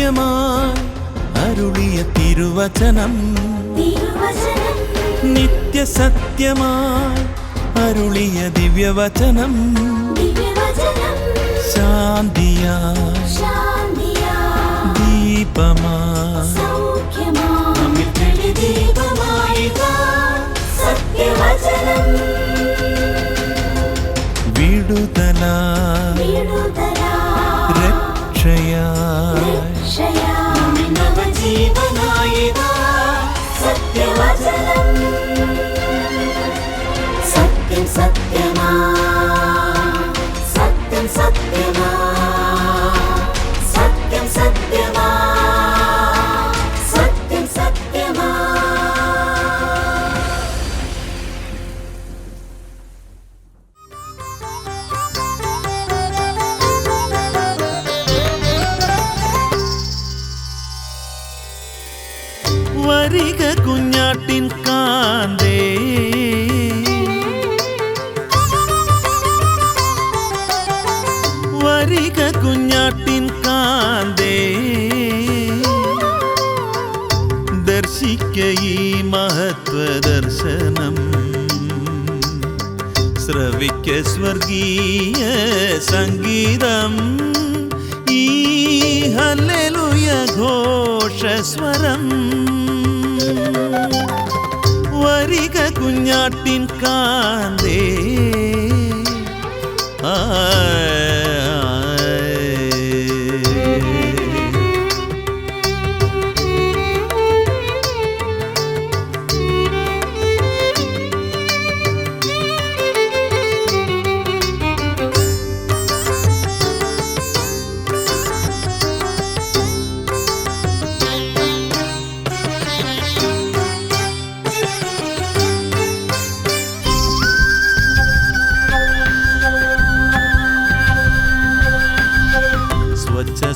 സത്യമായി അരുളിയ തിരുവചനം, നിത്യസത്യമായി അരുളിയ ദിവ്യവചനം, ശാന്തിയായി ദീപമായി വിടുതലായി രക്ഷയായി സത്യം സത്യമാ സത്യം സത്യമാ സത്യം സത്യമാ സത്യം സത്യമാ. വരിക കുഞ്ഞാട്ടിൻ കാന്തേ, വരിക കുഞ്ഞാട്ടിൻ കാന്തേ, ദർശിക്ക ഈ മഹത്വ ദർശനം, ശ്രവിക്ക സ്വർഗീയ സംഗീതം, ഈ ഹല്ലേലൂയ ഘോഷസ്വരം. വരിക കുഞ്ഞാട്ടിൻ കാന്തേ,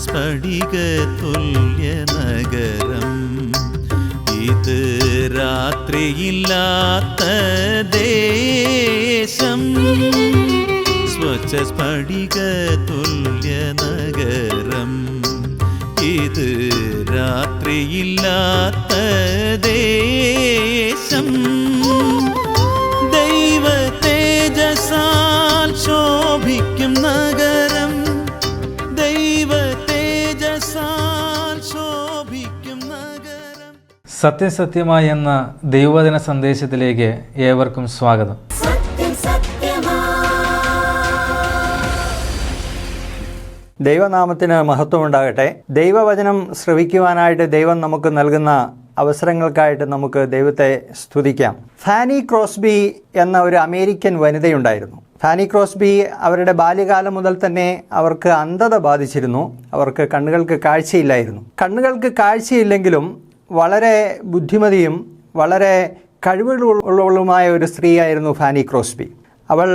സ്ഫടികതുല്യ നഗരം, ഇത് രാത്രിയില്ലാത്ത ദേശം. സ്വച്ഛ സ്ഫടികതുല്യ നഗരം, ഇത് രാത്രിയില്ലാത്ത ദേശം. ദൈവ തേജസാൽ ശോഭിക്കും നഗരം, ദൈവ തേജസാൽ ശോഭിക്കും നഗരം. സത്യസത്യമായി എന്ന ദൈവവചന സന്ദേശത്തിലേക്ക് ഏവർക്കും സ്വാഗതം. ദൈവനാമത്തിന് മഹത്വമുണ്ടാകട്ടെ. ദൈവവചനം ശ്രവിക്കുവാനായിട്ട് ദൈവം നമുക്ക് നൽകുന്ന അവസരങ്ങൾക്കായിട്ട് നമുക്ക് ദൈവത്തെ സ്തുതിക്കാം. ഫാനി ക്രോസ്ബി എന്ന ഒരു അമേരിക്കൻ വനിതയുണ്ടായിരുന്നു. ഫാനി ക്രോസ്ബി അവരുടെ ബാല്യകാലം മുതൽ തന്നെ അവർക്ക് അന്ധത ബാധിച്ചിരുന്നു. അവർക്ക് കണ്ണുകൾക്ക് കാഴ്ചയില്ലായിരുന്നു. കണ്ണുകൾക്ക് കാഴ്ചയില്ലെങ്കിലും വളരെ ബുദ്ധിമതിയും വളരെ കഴിവുകളുള്ളവളുമായ ഒരു സ്ത്രീയായിരുന്നു ഫാനി ക്രോസ്ബി. അവൾ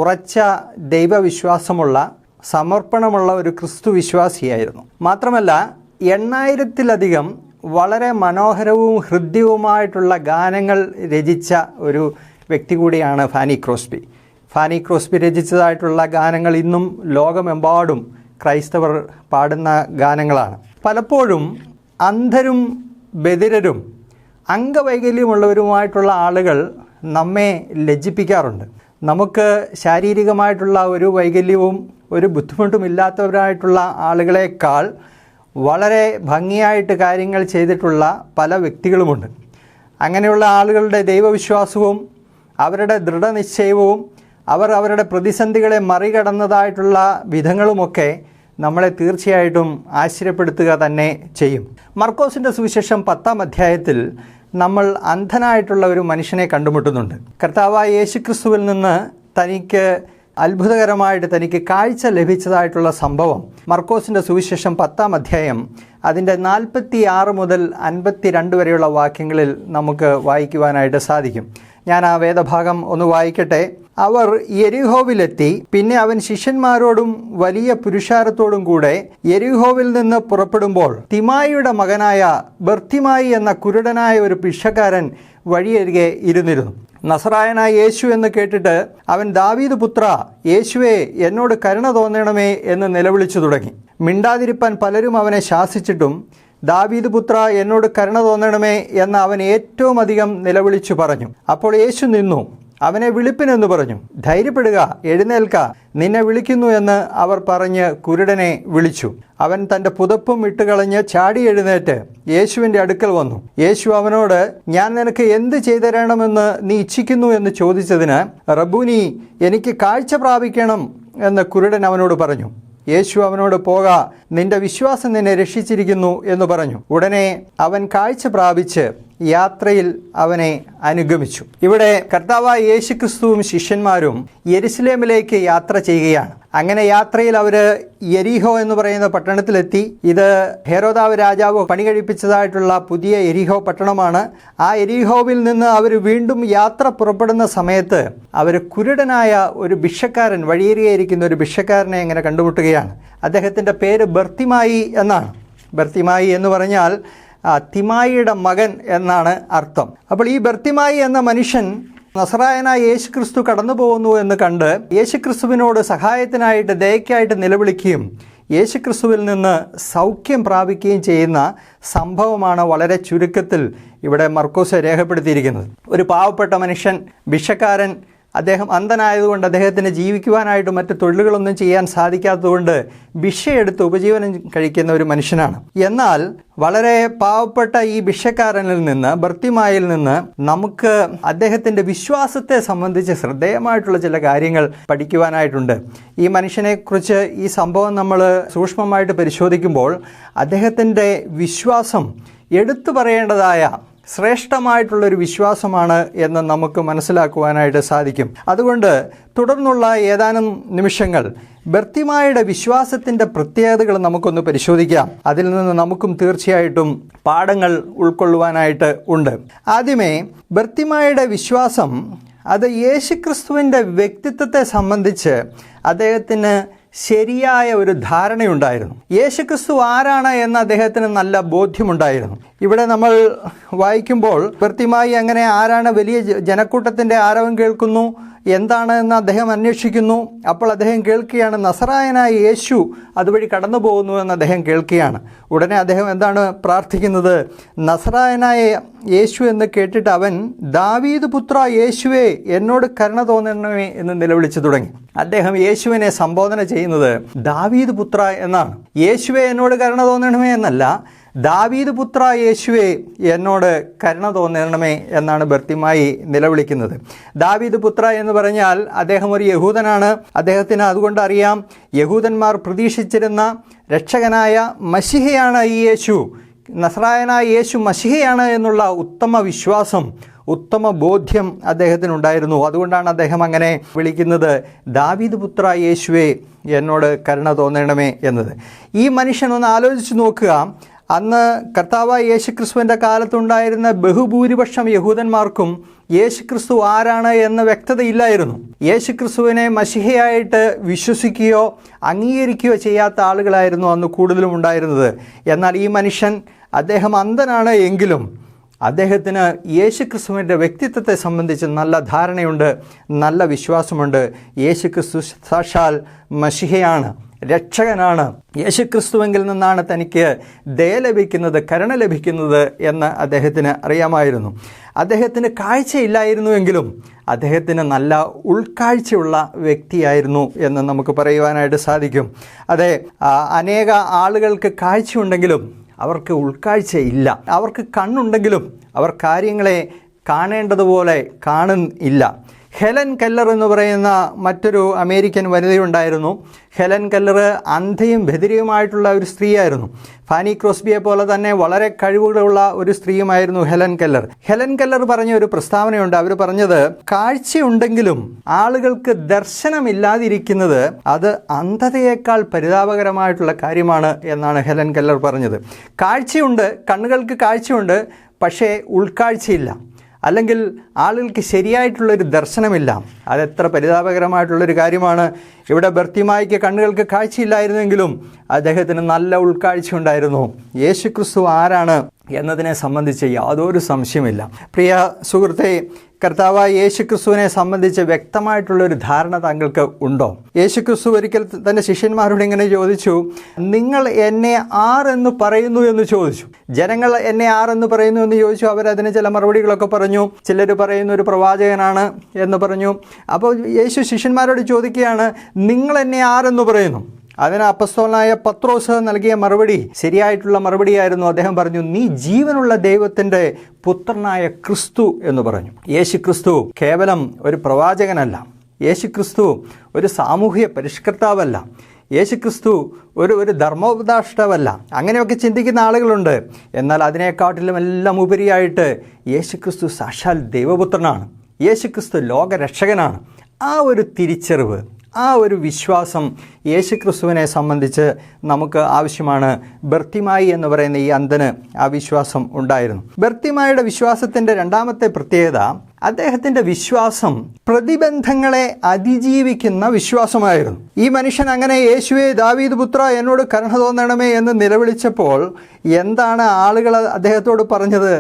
ഉറച്ച ദൈവവിശ്വാസമുള്ള സമർപ്പണമുള്ള ഒരു ക്രിസ്തു വിശ്വാസിയായിരുന്നു. മാത്രമല്ല 8000-ലധികം വളരെ മനോഹരവും ഹൃദ്യവുമായിട്ടുള്ള ഗാനങ്ങൾ രചിച്ച ഒരു വ്യക്തി കൂടിയാണ് ഫാനി ക്രോസ്ബി. ഫാനി ക്രോസ്ബി രചിച്ചതായിട്ടുള്ള ഗാനങ്ങൾ ഇന്നും ലോകമെമ്പാടും ക്രൈസ്തവർ പാടുന്ന ഗാനങ്ങളാണ്. പലപ്പോഴും അന്ധരും ബധിരരും അംഗവൈകല്യമുള്ളവരുമായിട്ടുള്ള ആളുകൾ നമ്മെ ലജ്ജിപ്പിക്കാറുണ്ട്. നമുക്ക് ശാരീരികമായിട്ടുള്ള ഒരു വൈകല്യവും ഒരു ബുദ്ധിമുട്ടുമില്ലാത്തവരായിട്ടുള്ള ആളുകളെക്കാൾ വളരെ ഭംഗിയായിട്ട് കാര്യങ്ങൾ ചെയ്തിട്ടുള്ള പല വ്യക്തികളുമുണ്ട്. അങ്ങനെയുള്ള ആളുകളുടെ ദൈവവിശ്വാസവും അവരുടെ ദൃഢനിശ്ചയവും അവരുടെ പ്രതിസന്ധികളെ മറികടന്നതായിട്ടുള്ള വിധങ്ങളുമൊക്കെ നമ്മളെ തീർച്ചയായിട്ടും ആശ്ചര്യപ്പെടുത്തുക തന്നെ ചെയ്യും. മർക്കോസിൻ്റെ സുവിശേഷം 10-ാം അധ്യായത്തിൽ നമ്മൾ അന്ധനായിട്ടുള്ള ഒരു മനുഷ്യനെ കണ്ടുമുട്ടുന്നുണ്ട്. കർത്താവായ യേശുക്രിസ്തുവിൽ നിന്ന് തനിക്ക് അത്ഭുതകരമായിട്ട് തനിക്ക് കാഴ്ച ലഭിച്ചതായിട്ടുള്ള സംഭവം മർക്കോസിൻ്റെ സുവിശേഷം 10-ാം അധ്യായം അതിൻ്റെ 46 മുതൽ 52 വരെയുള്ള വാക്യങ്ങളിൽ നമുക്ക് വായിക്കുവാനായിട്ട് സാധിക്കും. ഞാൻ ആ വേദഭാഗം ഒന്ന് വായിക്കട്ടെ. അവർ യെരിഹോവിലെത്തി. പിന്നെ അവൻ ശിഷ്യന്മാരോടും വലിയ പുരുഷാരത്തോടും കൂടെ യെരിഹോവിൽ നിന്ന് പുറപ്പെടുമ്പോൾ തിമായിയുടെ മകനായ ബർത്തിമായി എന്ന കുരുടനായ ഒരു ഭിക്ഷക്കാരൻ വഴിയരികെ ഇരുന്നിരുന്നു. നസറായനായ യേശു എന്ന് കേട്ടിട്ട് അവൻ ദാവീദ് പുത്ര യേശുവേ, എന്നോട് കരുണ തോന്നണമേ എന്ന് നിലവിളിച്ചു തുടങ്ങി. മിണ്ടാതിരിപ്പാൻ പലരും അവനെ ശാസിച്ചിട്ടും ദാവീദ് പുത്ര എന്നോട് കരുണ തോന്നണമേ എന്ന് അവൻ ഏറ്റവും അധികം നിലവിളിച്ചു പറഞ്ഞു. അപ്പോൾ യേശു നിന്നു അവനെ വിളിപ്പിനെന്ന് പറഞ്ഞു. ധൈര്യപ്പെടുക, എഴുന്നേൽക്ക, നിന്നെ വിളിക്കുന്നു എന്ന് അവർ പറഞ്ഞ് കുരുടനെ വിളിച്ചു. അവൻ തൻ്റെ പുതപ്പും ഇട്ടുകളഞ്ഞ് ചാടി എഴുന്നേറ്റ് യേശുവിൻ്റെ അടുക്കൽ വന്നു. യേശു അവനോട്, ഞാൻ നിനക്ക് എന്ത് ചെയ്തുതരണമെന്ന് നീ ഇച്ഛിക്കുന്നു എന്ന് ചോദിച്ചതിന്, റബ്ബൂനി, എനിക്ക് കാഴ്ച പ്രാപിക്കണം എന്ന് കുരുടൻ അവനോട് പറഞ്ഞു. യേശു അവനോട്, പോക, നിന്റെ വിശ്വാസം നിന്നെ രക്ഷിച്ചിരിക്കുന്നു എന്ന് പറഞ്ഞു. ഉടനെ അവൻ കാഴ്ച പ്രാപിച്ച് യാത്രയിൽ അവനെ അനുഗമിച്ചു. ഇവിടെ കർത്താവായ യേശുക്രിസ്തുവും ശിഷ്യന്മാരും യെരുശലേമിലേക്ക് യാത്ര ചെയ്യുകയാണ്. അങ്ങനെ യാത്രയിൽ അവർ യെരിഹോ എന്ന് പറയുന്ന പട്ടണത്തിലെത്തി. ഇത് ഹെരോദാവ് രാജാവ് പണി കഴിപ്പിച്ചതായിട്ടുള്ള പുതിയ യെരിഹോ പട്ടണമാണ്. ആ യെരിഹോവിൽ നിന്ന് അവർ വീണ്ടും യാത്ര പുറപ്പെടുന്ന സമയത്ത് അവർ കുരുടനായ ഒരു ഭിക്ഷക്കാരൻ, വഴിയേറിയിരിക്കുന്ന ഒരു ഭിക്ഷക്കാരനെ അങ്ങനെ കണ്ടുമുട്ടുകയാണ്. അദ്ദേഹത്തിൻ്റെ പേര് ബർത്തിമായി എന്നാണ്. ബർത്തിമായി എന്ന് പറഞ്ഞാൽ തിമായിയുടെ മകൻ എന്നാണ് അർത്ഥം. അപ്പോൾ ഈ ബർത്തിമായി എന്ന മനുഷ്യൻ നസറായനായ യേശുക്രിസ്തു കടന്നു പോകുന്നു എന്ന് കണ്ട് യേശുക്രിസ്തുവിനോട് സഹായത്തിനായിട്ട്, ദയക്കായിട്ട് നിലവിളിക്കുകയും യേശുക്രിസ്തുവിൽ നിന്ന് സൗഖ്യം പ്രാപിക്കുകയും ചെയ്യുന്ന സംഭവമാണ് വളരെ ചുരുക്കത്തിൽ ഇവിടെ മർക്കോസ് രേഖപ്പെടുത്തിയിരിക്കുന്നത്. ഒരു പാവപ്പെട്ട മനുഷ്യൻ, ഭിക്ഷക്കാരൻ, അദ്ദേഹം അന്ധനായതുകൊണ്ട് അദ്ദേഹത്തിന് ജീവിക്കുവാനായിട്ട് മറ്റ് തൊഴിലുകളൊന്നും ചെയ്യാൻ സാധിക്കാത്തതുകൊണ്ട് ഭിക്ഷയെടുത്ത് ഉപജീവനം കഴിക്കുന്ന ഒരു മനുഷ്യനാണ്. എന്നാൽ വളരെ പാവപ്പെട്ട ഈ ഭിക്ഷക്കാരനിൽ നിന്ന്, ബർത്തിമായിൽ നിന്ന് നമുക്ക് അദ്ദേഹത്തിൻ്റെ വിശ്വാസത്തെ സംബന്ധിച്ച് ശ്രദ്ധേയമായിട്ടുള്ള ചില കാര്യങ്ങൾ പഠിക്കുവാനായിട്ടുണ്ട്. ഈ മനുഷ്യനെക്കുറിച്ച് ഈ സംഭവം നമ്മൾ സൂക്ഷ്മമായിട്ട് പരിശോധിക്കുമ്പോൾ അദ്ദേഹത്തിൻ്റെ വിശ്വാസം എടുത്തു പറയേണ്ടതായ ശ്രേഷ്ഠമായിട്ടുള്ളൊരു വിശ്വാസമാണ് എന്ന് നമുക്ക് മനസ്സിലാക്കുവാനായിട്ട് സാധിക്കും. അതുകൊണ്ട് തുടർന്നുള്ള ഏതാനും നിമിഷങ്ങൾ ബർത്തിമായുടെ വിശ്വാസത്തിൻ്റെ പ്രത്യേകതകൾ നമുക്കൊന്ന് പരിശോധിക്കാം. അതിൽ നിന്ന് നമുക്കും തീർച്ചയായിട്ടും പാഠങ്ങൾ ഉൾക്കൊള്ളുവാനായിട്ട് ഉണ്ട്. ആദ്യമേ, ബർത്തിമായുടെ വിശ്വാസം അത് യേശുക്രിസ്തുവിൻ്റെ വ്യക്തിത്വത്തെ സംബന്ധിച്ച് അദ്ദേഹത്തിന് ശരിയായ ഒരു ധാരണയുണ്ടായിരുന്നു. യേശുക്രിസ്തു ആരാണ് എന്ന് അദ്ദേഹത്തിന് നല്ല ബോധ്യമുണ്ടായിരുന്നു. ഇവിടെ നമ്മൾ വായിക്കുമ്പോൾ ബർത്തിമായി അങ്ങനെ ആരാണ്, വലിയ ജനക്കൂട്ടത്തിൻ്റെ ആരവം കേൾക്കുന്നു, എന്താണ് എന്ന് അദ്ദേഹം അന്വേഷിക്കുന്നു. അപ്പോൾ അദ്ദേഹം കേൾക്കുകയാണ് നസറായനായ യേശു അതുവഴി കടന്നു പോകുന്നു എന്ന് അദ്ദേഹം കേൾക്കുകയാണ്. ഉടനെ അദ്ദേഹം എന്താണ് പ്രാർത്ഥിക്കുന്നത്? നസറായനായ യേശു എന്ന് കേട്ടിട്ട് അവൻ, ദാവീദ് പുത്ര യേശുവേ, എന്നോട് കരുണ തോന്നണമേ എന്ന് നിലവിളിച്ചു തുടങ്ങി. അദ്ദേഹം യേശുവിനെ സംബോധന ചെയ്യുന്നത് ദാവീദ് പുത്ര എന്നാണ്. യേശുവേ എന്നോട് കരുണ തോന്നണമേ എന്നല്ല, ദാവീദ് പുത്ര യേശുവേ എന്നോട് കരുണ തോന്നണമേ എന്നാണ് ബർത്തിമായി നിലവിളിക്കുന്നത്. ദാവീദ് പുത്ര എന്ന് പറഞ്ഞാൽ അദ്ദേഹം ഒരു യഹൂദനാണ്. അദ്ദേഹത്തിന് അതുകൊണ്ട് അറിയാം, യഹൂദന്മാർ പ്രതീക്ഷിച്ചിരുന്ന രക്ഷകനായ മശിഹയാണ് ഈ യേശു, നസറായനായ യേശു മശിഹയാണ് എന്നുള്ള ഉത്തമ വിശ്വാസം, ഉത്തമ ബോധ്യം അദ്ദേഹത്തിനുണ്ടായിരുന്നു. അതുകൊണ്ടാണ് അദ്ദേഹം അങ്ങനെ വിളിക്കുന്നത്, ദാവീദ് പുത്ര യേശുവേ എന്നോട് കരുണ തോന്നണമേ എന്നത്. ഈ മനുഷ്യനൊന്ന് ആലോചിച്ച് നോക്കുക. അന്ന് കർത്താവായ യേശുക്രിസ്തുവിൻ്റെ കാലത്തുണ്ടായിരുന്ന ബഹുഭൂരിപക്ഷം യഹൂദന്മാർക്കും യേശുക്രിസ്തു ആരാണ് എന്ന വ്യക്തതയില്ലായിരുന്നു. യേശുക്രിസ്തുവിനെ മശിഹയായിട്ട് വിശ്വസിക്കുകയോ അംഗീകരിക്കുകയോ ചെയ്യാത്ത ആളുകളായിരുന്നു അന്ന് കൂടുതലും ഉണ്ടായിരുന്നത്. എന്നാൽ ഈ മനുഷ്യൻ, അദ്ദേഹം അന്ധനാണ് എങ്കിലും അദ്ദേഹത്തിന് യേശുക്രിസ്തുവിൻ്റെ വ്യക്തിത്വത്തെ സംബന്ധിച്ച് നല്ല ധാരണയുണ്ട്, നല്ല വിശ്വാസമുണ്ട്. യേശുക്രിസ്തു സാക്ഷാൽ മശിഹയാണ്, രക്ഷകനാണ്. യേശുക്രിസ്തുവിൽ നിന്നാണ് തനിക്ക് ദയ ലഭിക്കുന്നത്, കരുണ ലഭിക്കുന്നത് എന്ന് അദ്ദേഹത്തിന് അറിയാമായിരുന്നു. അദ്ദേഹത്തിന് കാഴ്ചയില്ലായിരുന്നുവെങ്കിലും അദ്ദേഹത്തിന് നല്ല ഉൾക്കാഴ്ചയുള്ള വ്യക്തിയായിരുന്നു എന്ന് നമുക്ക് പറയുവാനായിട്ട് സാധിക്കും. അതെ, അനേക ആളുകൾക്ക് കാഴ്ചയുണ്ടെങ്കിലും അവർക്ക് ഉൾക്കാഴ്ചയില്ല. അവർക്ക് കണ്ണുണ്ടെങ്കിലും അവർ കാര്യങ്ങളെ കാണേണ്ടതുപോലെ കാണുന്നില്ല. ഹെലൻ കെല്ലർ എന്ന് പറയുന്ന മറ്റൊരു അമേരിക്കൻ വനിതയുണ്ടായിരുന്നു. ഹെലൻ കെല്ലർ അന്ധയും ബധിരയുമായിട്ടുള്ള ഒരു സ്ത്രീയായിരുന്നു. ഫാനി ക്രോസ്ബിയെ പോലെ തന്നെ വളരെ കഴിവുകളുള്ള ഒരു സ്ത്രീയുമായിരുന്നു ഹെലൻ കെല്ലർ. ഹെലൻ കെല്ലർ പറഞ്ഞ ഒരു പ്രസ്താവനയുണ്ട്. അവർ പറഞ്ഞത്, കാഴ്ചയുണ്ടെങ്കിലും ആളുകൾക്ക് ദർശനമില്ലാതിരിക്കുന്നത് അത് അന്ധതയേക്കാൾ പരിതാപകരമായിട്ടുള്ള കാര്യമാണ് എന്നാണ് ഹെലൻ കെല്ലർ പറഞ്ഞത്. കാഴ്ചയുണ്ട്, കണ്ണുകൾക്ക് കാഴ്ചയുണ്ട്, പക്ഷേ ഉൾക്കാഴ്ചയില്ല. അല്ലെങ്കിൽ ആളുകൾക്ക് ശരിയായിട്ടുള്ളൊരു ദർശനമില്ല. അതെത്ര പരിതാപകരമായിട്ടുള്ളൊരു കാര്യമാണ്. ഇവിടെ ബർത്തിമായിക്ക് കണ്ണുകൾക്ക് കാഴ്ചയില്ലായിരുന്നെങ്കിലും അദ്ദേഹത്തിന് നല്ല ഉൾക്കാഴ്ച ഉണ്ടായിരുന്നു. യേശുക്രിസ്തു ആരാണ് എന്നതിനെ സംബന്ധിച്ച് യാതൊരു സംശയമില്ല. പ്രിയ സുഹൃത്തെ, കർത്താവായ യേശുക്രിസ്തുവിനെ സംബന്ധിച്ച് വ്യക്തമായിട്ടുള്ളൊരു ധാരണ താങ്കൾക്ക് ഉണ്ടോ? യേശുക്രിസ്തു ഒരിക്കൽ തൻ്റെ ശിഷ്യന്മാരോട് ഇങ്ങനെ ചോദിച്ചു, നിങ്ങൾ എന്നെ ആരെന്ന് പറയുന്നു എന്ന് ചോദിച്ചു. ജനങ്ങൾ എന്നെ ആരെന്ന് പറയുന്നു എന്ന് ചോദിച്ചു. അവരതിന് ചില മറുപടികളൊക്കെ പറഞ്ഞു. ചിലർ പറയുന്ന ഒരു പ്രവാചകനാണ് എന്ന് പറഞ്ഞു. അപ്പോൾ യേശു ശിഷ്യന്മാരോട് ചോദിക്കുകയാണ്, നിങ്ങൾ എന്നെ ആരെന്ന് പറയുന്നു? അതിന് അപ്പസ്തോലനായ പത്രോസ് നൽകിയ മറുപടി ശരിയായിട്ടുള്ള മറുപടിയായിരുന്നു. അദ്ദേഹം പറഞ്ഞു, നീ ജീവനുള്ള ദൈവത്തിൻ്റെ പുത്രനായ ക്രിസ്തു എന്ന് പറഞ്ഞു. യേശു ക്രിസ്തു കേവലം ഒരു പ്രവാചകനല്ല. യേശു ക്രിസ്തു ഒരു സാമൂഹിക പരിഷ്കർത്താവല്ല. യേശുക്രിസ്തു ഒരു ധർമ്മോപദേഷ്ടാവല്ല. അങ്ങനെയൊക്കെ ചിന്തിക്കുന്ന ആളുകളുണ്ട്. എന്നാൽ അതിനെക്കാട്ടിലും എല്ലാം ഉപരിയായിട്ട് യേശുക്രിസ്തു സാക്ഷാൽ ദൈവപുത്രനാണ്. യേശുക്രിസ്തു ലോകരക്ഷകനാണ്. ആ ഒരു തിരിച്ചറിവ്, ആ ഒരു വിശ്വാസം യേശുക്രിസ്തുവിനെ സംബന്ധിച്ച് നമുക്ക് ആവശ്യമാണ്. ബർത്തിമായി എന്ന് പറയുന്ന ഈ അന്ധന് ആ വിശ്വാസം ഉണ്ടായിരുന്നു. ബർത്തിമായിയുടെ വിശ്വാസത്തിൻ്റെ രണ്ടാമത്തെ പ്രത്യേകത, അദ്ദേഹത്തിൻ്റെ വിശ്വാസം പ്രതിബന്ധങ്ങളെ അതിജീവിക്കുന്ന വിശ്വാസമായിരുന്നു. ഈ മനുഷ്യൻ അങ്ങനെ യേശുവേ ദാവീദ് പുത്ര എന്നോട് കരുണ തോന്നണമേ എന്ന് നിലവിളിച്ചപ്പോൾ എന്താണ് ആളുകൾ അദ്ദേഹത്തോട് പറഞ്ഞത്?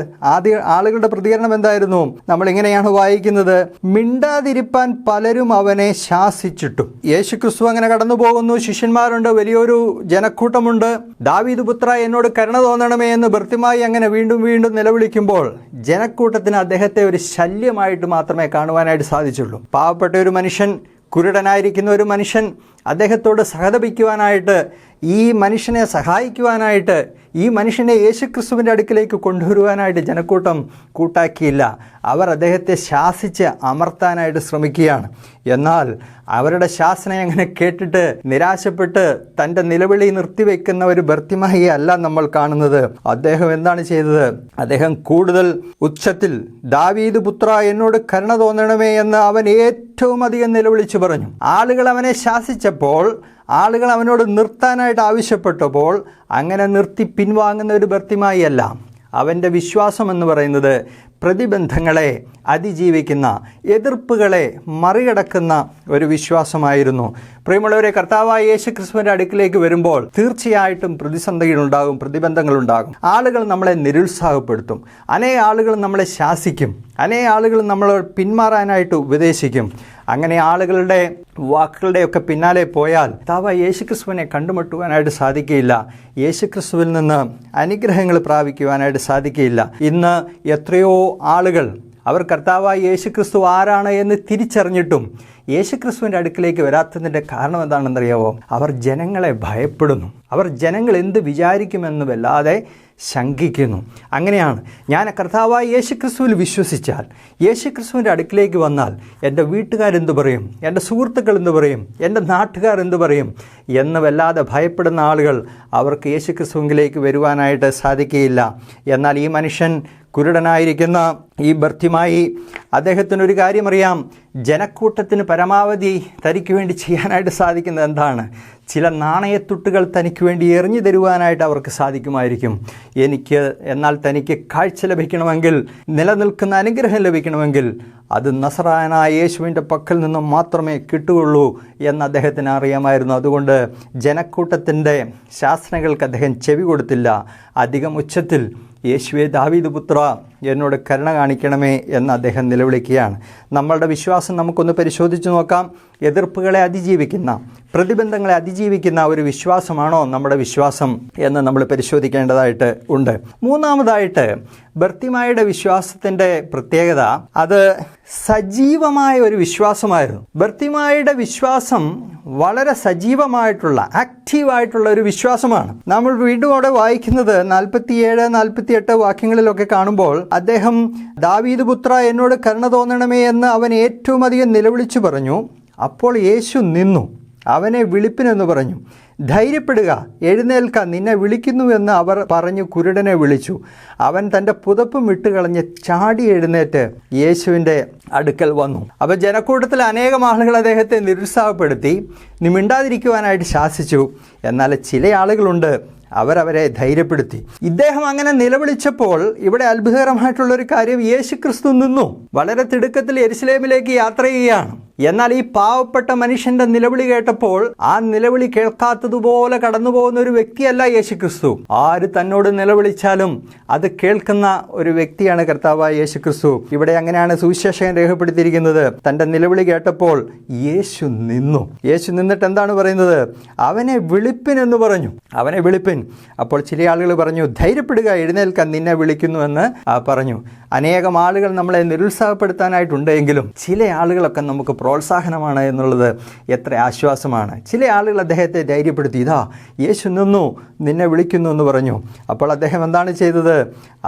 ആളുകളുടെ പ്രതികരണം എന്തായിരുന്നു? നമ്മളിങ്ങനെയാണ് വായിക്കുന്നത്, മിണ്ടാതിരിപ്പാൻ പലരും അവനെ ശാസിച്ചിട്ടും. യേശുക്രിസ്തു അങ്ങനെ കടന്നു പോകുന്നു. ശിഷ്യന്മാരുണ്ട്, വലിയൊരു ജനക്കൂട്ടമുണ്ട്. ദാവീദ് പുത്ര എന്നോട് കരുണ തോന്നണമേ എന്ന് ബർത്തിമായി അങ്ങനെ വീണ്ടും വീണ്ടും നിലവിളിക്കുമ്പോൾ ജനക്കൂട്ടത്തിന് അദ്ദേഹത്തെ ഒരു ശല്യമായിട്ട് മാത്രമേ കാണുവാനായിട്ട് സാധിച്ചുള്ളൂ. പാവപ്പെട്ട ഒരു മനുഷ്യൻ, കുരുടനായിരിക്കുന്ന ഒരു മനുഷ്യൻ, അദ്ദേഹത്തോട് സഹതപിക്കുവാനായിട്ട്, ഈ മനുഷ്യനെ സഹായിക്കുവാനായിട്ട്, ഈ മനുഷ്യനെ യേശുക്രിസ്തുവിൻ്റെ അടുക്കിലേക്ക് കൊണ്ടുവരുവാനായിട്ട് ജനക്കൂട്ടം കൂട്ടാക്കിയില്ല. അവർ അദ്ദേഹത്തെ ശാസിച്ച് അമർത്താനായിട്ട് ശ്രമിക്കുകയാണ്. എന്നാൽ അവരുടെ ശാസന അങ്ങനെ കേട്ടിട്ട് നിരാശപ്പെട്ട് തൻ്റെ നിലവിളി നിർത്തിവെക്കുന്ന ഒരു ബർത്തിമായി അല്ല നമ്മൾ കാണുന്നത്. അദ്ദേഹം എന്താണ് ചെയ്തത്? അദ്ദേഹം കൂടുതൽ ഉച്ചത്തിൽ ദാവീദ് പുത്ര എന്നോട് കരുണ തോന്നണമേ എന്ന് അവൻ ഏറ്റവും അധികം നിലവിളിച്ചു പറഞ്ഞു. ആളുകൾ അവനെ ശാസിച്ചപ്പോൾ, ആളുകൾ അവനോട് നിർത്താനായിട്ട് ആവശ്യപ്പെട്ടപ്പോൾ അങ്ങനെ നിർത്തി പിൻവാങ്ങുന്ന ഒരു ബർത്തിമായി അല്ല. അവൻ്റെ വിശ്വാസം എന്ന് പറയുന്നത് പ്രതിബന്ധങ്ങളെ അതിജീവിക്കുന്ന, എതിർപ്പുകളെ മറികടക്കുന്ന ഒരു വിശ്വാസമായിരുന്നു. പ്രിയമുള്ളവരെ, കർത്താവായ യേശുക്രിസ്തുവിൻ്റെ അടുക്കിലേക്ക് വരുമ്പോൾ തീർച്ചയായിട്ടും പ്രതിസന്ധികളുണ്ടാകും, പ്രതിബന്ധങ്ങളുണ്ടാകും. ആളുകൾ നമ്മളെ നിരുത്സാഹപ്പെടുത്തും, അനേക ആളുകൾ നമ്മളെ ശാസിക്കും, അനേക ആളുകൾ നമ്മളെ പിന്മാറാനായിട്ട് ഉപദേശിക്കും. അങ്ങനെ ആളുകളുടെ വാക്കുകളുടെയൊക്കെ പിന്നാലെ പോയാൽ കർത്താവായ യേശുക്രിസ്തുവിനെ കണ്ടുമുട്ടുവാനായിട്ട് സാധിക്കുകയില്ല. യേശുക്രിസ്തുവിൽ നിന്ന് അനുഗ്രഹങ്ങൾ പ്രാപിക്കുവാനായിട്ട് സാധിക്കുകയില്ല. ഇന്ന് എത്രയോ ആളുകൾ അവർ കർത്താവായ യേശുക്രിസ്തു ആരാണ് എന്ന് തിരിച്ചറിഞ്ഞിട്ടും യേശുക്രിസ്തുവിൻ്റെ അടുക്കിലേക്ക് വരാത്തതിൻ്റെ കാരണം എന്താണെന്നറിയാവോ? അവർ ജനങ്ങളെ ഭയപ്പെടുന്നു. അവർ ജനങ്ങൾ എന്ത് വിചാരിക്കുമെന്ന് വല്ലാതെ ശങ്കിക്കുന്നു. അങ്ങനെയാണ്, ഞാൻ കർത്താവായ യേശുക്രിസ്തുവിൽ വിശ്വസിച്ചാൽ, യേശുക്രിസ്തുവിൻ്റെ അടുക്കിലേക്ക് വന്നാൽ എൻ്റെ വീട്ടുകാരെന്ത് പറയും, എൻ്റെ സുഹൃത്തുക്കൾ എന്ത് പറയും, എൻ്റെ നാട്ടുകാർ എന്ത് പറയും എന്ന് വല്ലാതെ ഭയപ്പെടുന്ന ആളുകൾ, അവർക്ക് യേശുക്രിസ്തുവിലേക്ക് വരുവാനായിട്ട് സാധിക്കുകയില്ല. എന്നാൽ ഈ മനുഷ്യൻ, കുരുടനായിരിക്കുന്ന ഈ ബർത്തിമായി, അദ്ദേഹത്തിനൊരു കാര്യം അറിയാം. ജനക്കൂട്ടത്തിന് പരമാവധി തനിക്ക് വേണ്ടി ചെയ്യാനായിട്ട് സാധിക്കുന്നത് എന്താണ്? ചില നാണയത്തുട്ടുകൾ തനിക്ക് വേണ്ടി എറിഞ്ഞു തരുവാനായിട്ട് അവർക്ക് സാധിക്കുമായിരിക്കും. എന്നാൽ തനിക്ക് കാഴ്ച ലഭിക്കണമെങ്കിൽ, നിലനിൽക്കുന്ന അനുഗ്രഹം ലഭിക്കണമെങ്കിൽ അത് നസറായനായ യേശുവിൻ്റെ പക്കൽ നിന്നും മാത്രമേ കിട്ടുകയുള്ളൂ എന്ന് അദ്ദേഹത്തിന് അറിയാമായിരുന്നു. അതുകൊണ്ട് ജനക്കൂട്ടത്തിൻ്റെ ശാസനകൾക്ക് അദ്ദേഹം ചെവി കൊടുത്തില്ല. അധികം ഉച്ചത്തിൽ യേശുവേ ദാവീദ് പുത്ര എന്നോട് കരുണ കാണിക്കണമേ എന്ന് അദ്ദേഹം നിലവിളിക്കുകയാണ്. നമ്മളുടെ വിശ്വാസം നമുക്കൊന്ന് പരിശോധിച്ച് നോക്കാം. എതിർപ്പുകളെ അതിജീവിക്കുന്ന, പ്രതിബന്ധങ്ങളെ അതിജീവിക്കുന്ന ഒരു വിശ്വാസമാണോ നമ്മുടെ വിശ്വാസം എന്ന് നമ്മൾ പരിശോധിക്കേണ്ടതായിട്ട് ഉണ്ട്. മൂന്നാമതായിട്ട്, ബർത്തിമായിയുടെ വിശ്വാസത്തിൻ്റെ പ്രത്യേകത, അത് സജീവമായ ഒരു വിശ്വാസമായിരുന്നു. ബർത്തിമായിയുടെ വിശ്വാസം വളരെ സജീവമായിട്ടുള്ള, ആക്റ്റീവായിട്ടുള്ള ഒരു വിശ്വാസമാണ്. നമ്മൾ വീണ്ടും അവിടെ വായിക്കുന്നത് 47-48 വാക്യങ്ങളിലൊക്കെ കാണുമ്പോൾ, അദ്ദേഹം ദാവീദ് പുത്ര എന്നോട് കരുണ തോന്നണമേ എന്ന് അവൻ ഏറ്റവും അധികം നിലവിളിച്ചു പറഞ്ഞു. അപ്പോൾ യേശു നിന്നു അവനെ വിളിപ്പിനെന്ന് പറഞ്ഞു. ധൈര്യപ്പെടുക, എഴുന്നേൽക്ക, നിന്നെ വിളിക്കുന്നുവെന്ന് അവർ പറഞ്ഞു കുരുടനെ വിളിച്ചു. അവൻ തൻ്റെ പുതപ്പും വിട്ടുകളഞ്ഞ് ചാടി എഴുന്നേറ്റ് യേശുവിൻ്റെ അടുക്കൽ വന്നു. അപ്പോൾ ജനക്കൂട്ടത്തിൽ അനേകം ആളുകൾ അദ്ദേഹത്തെ നിരുത്സാഹപ്പെടുത്തി, നീ മിണ്ടാതിരിക്കുവാനായിട്ട് ശാസിച്ചു. എന്നാൽ ചില ആളുകളുണ്ട്, അവരവരെ ധൈര്യപ്പെടുത്തി. ഇദ്ദേഹം അങ്ങനെ നിലവിളിച്ചപ്പോൾ ഇവിടെ അത്ഭുതകരമായിട്ടുള്ളൊരു കാര്യം, യേശുക്രിസ്തു നിന്നു. വളരെ തിടുക്കത്തിൽ യെരുശലേമിലേക്ക് യാത്ര ചെയ്യുകയാണ്. എന്നാൽ ഈ പാവപ്പെട്ട മനുഷ്യന്റെ നിലവിളി കേട്ടപ്പോൾ ആ നിലവിളി കേൾക്കാത്തതുപോലെ കടന്നു പോകുന്ന ഒരു വ്യക്തിയല്ല യേശുക്രിസ്തു. ആര് തന്നോട് നിലവിളിച്ചാലും അത് കേൾക്കുന്ന ഒരു വ്യക്തിയാണ് കർത്താവായ യേശുക്രിസ്തു. ഇവിടെ അങ്ങനെയാണ് സുവിശേഷകൻ രേഖപ്പെടുത്തിയിരിക്കുന്നത്. തൻ്റെ നിലവിളി കേട്ടപ്പോൾ യേശു നിന്നു. യേശു നിന്നിട്ട് എന്താണ് പറയുന്നത്? അവനെ വിളിപ്പിൻ എന്ന് പറഞ്ഞു. അവനെ വിളിപ്പിൻ. അപ്പോൾ ചില ആളുകൾ പറഞ്ഞു, ധൈര്യപ്പെടുക, എഴുന്നേൽക്കാൻ, നിന്നെ വിളിക്കുന്നു എന്ന് പറഞ്ഞു. അനേകം ആളുകൾ നമ്മളെ നിരുത്സാഹപ്പെടുത്താനായിട്ടുണ്ടെങ്കിലും ചില ആളുകളൊക്കെ നമുക്ക് പ്രോത്സാഹനമാണ് എന്നുള്ളത് എത്ര ആശ്വാസമാണ്. ചില ആളുകൾ അദ്ദേഹത്തെ ധൈര്യപ്പെടുത്തി, ഇതാ യേശു നിന്നു, നിന്നെ വിളിക്കുന്നു എന്ന് പറഞ്ഞു. അപ്പോൾ അദ്ദേഹം എന്താണ് ചെയ്തത്?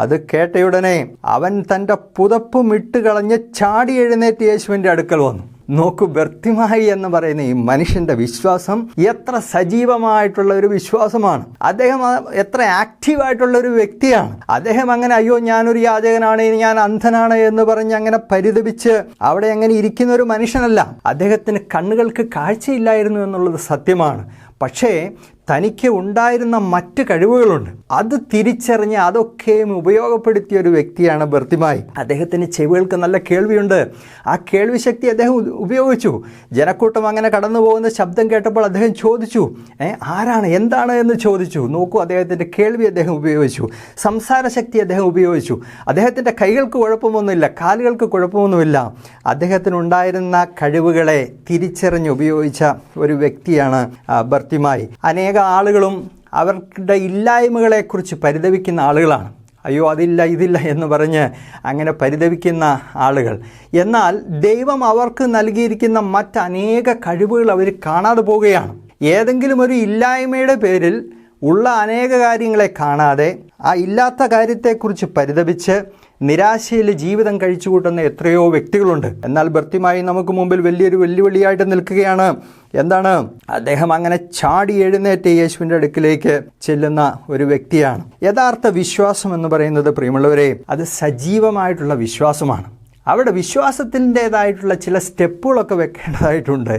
അത് കേട്ടയുടനെ അവൻ തൻ്റെ പുതപ്പും ഇട്ട് കളഞ്ഞ് ചാടി എഴുന്നേറ്റ് യേശുവിൻ്റെ അടുക്കൽ വന്നു. നോക്കൂ, ബർത്തിമായി എന്ന് പറയുന്ന ഈ മനുഷ്യൻ്റെ വിശ്വാസം എത്ര സജീവമായിട്ടുള്ള ഒരു വിശ്വാസമാണ്. അദ്ദേഹം എത്ര ആക്റ്റീവായിട്ടുള്ള ഒരു വ്യക്തിയാണ്. അദ്ദേഹം അങ്ങനെ അയ്യോ ഞാനൊരു യാചകനാണ്, ഞാൻ അന്ധനാണ് എന്ന് പറഞ്ഞ് അങ്ങനെ പരിതപിച്ച് അവിടെ അങ്ങനെ ഇരിക്കുന്ന ഒരു മനുഷ്യനല്ല. അദ്ദേഹത്തിന് കണ്ണുകൾക്ക് കാഴ്ചയില്ലായിരുന്നു എന്നുള്ളത് സത്യമാണ്. പക്ഷേ തനിക്ക് ഉണ്ടായിരുന്ന മറ്റ് കഴിവുകളുണ്ട്. അത് തിരിച്ചറിഞ്ഞ് അതൊക്കെയും ഉപയോഗപ്പെടുത്തിയ ഒരു വ്യക്തിയാണ് ബർത്തിമായി. അദ്ദേഹത്തിന് ചെവികൾക്ക് നല്ല കേൾവിയുണ്ട്. ആ കേൾവി ശക്തി അദ്ദേഹം ഉപയോഗിച്ചു. ജനക്കൂട്ടം അങ്ങനെ കടന്നു പോകുന്ന ശബ്ദം കേട്ടപ്പോൾ അദ്ദേഹം ചോദിച്ചു, ആരാണ്, എന്താണ് എന്ന് ചോദിച്ചു. നോക്കൂ, അദ്ദേഹത്തിൻ്റെ കേൾവി അദ്ദേഹം ഉപയോഗിച്ചു. സംസാര ശക്തി അദ്ദേഹം ഉപയോഗിച്ചു. അദ്ദേഹത്തിൻ്റെ കൈകൾക്ക് കുഴപ്പമൊന്നുമില്ല, കാലുകൾക്ക് കുഴപ്പമൊന്നുമില്ല. അദ്ദേഹത്തിനുണ്ടായിരുന്ന കഴിവുകളെ തിരിച്ചറിഞ്ഞ് ഉപയോഗിച്ച ഒരു വ്യക്തിയാണ് ബർത്തിമായി. അനേക ആളുകളും അവരുടെ ഇല്ലായ്മകളെക്കുറിച്ച് പരിതപിക്കുന്ന ആളുകളാണ്. അയ്യോ അതില്ല ഇതില്ല എന്ന് പറഞ്ഞ് അങ്ങനെ പരിതപിക്കുന്ന ആളുകൾ. എന്നാൽ ദൈവം അവർക്ക് നൽകിയിരിക്കുന്ന മറ്റനേക കഴിവുകൾ അവർ കാണാതെ പോവുകയാണ്. ഏതെങ്കിലും ഒരു ഇല്ലായ്മയുടെ പേരിൽ ഉള്ള അനേക കാര്യങ്ങളെ കാണാതെ ആ ഇല്ലാത്ത കാര്യത്തെക്കുറിച്ച് പരിതപിച്ച് നിരാശയിൽ ജീവിതം കഴിച്ചു കൂട്ടുന്ന എത്രയോ വ്യക്തികളുണ്ട്. എന്നാൽ ബർത്തിമായി നമുക്ക് മുമ്പിൽ വലിയൊരു വെല്ലുവിളിയായിട്ട് നിൽക്കുകയാണ്. എന്താണ്? അദ്ദേഹം അങ്ങനെ ചാടി എഴുന്നേറ്റ് യേശുവിൻ്റെ അടുക്കിലേക്ക് ചെല്ലുന്ന ഒരു വ്യക്തിയാണ്. യഥാർത്ഥ വിശ്വാസം എന്ന് പറയുന്നത്, പ്രിയമുള്ളവരെ, അത് സജീവമായിട്ടുള്ള വിശ്വാസമാണ്. അവിടെ വിശ്വാസത്തിൻ്റേതായിട്ടുള്ള ചില സ്റ്റെപ്പുകളൊക്കെ വെക്കേണ്ടതായിട്ടുണ്ട്.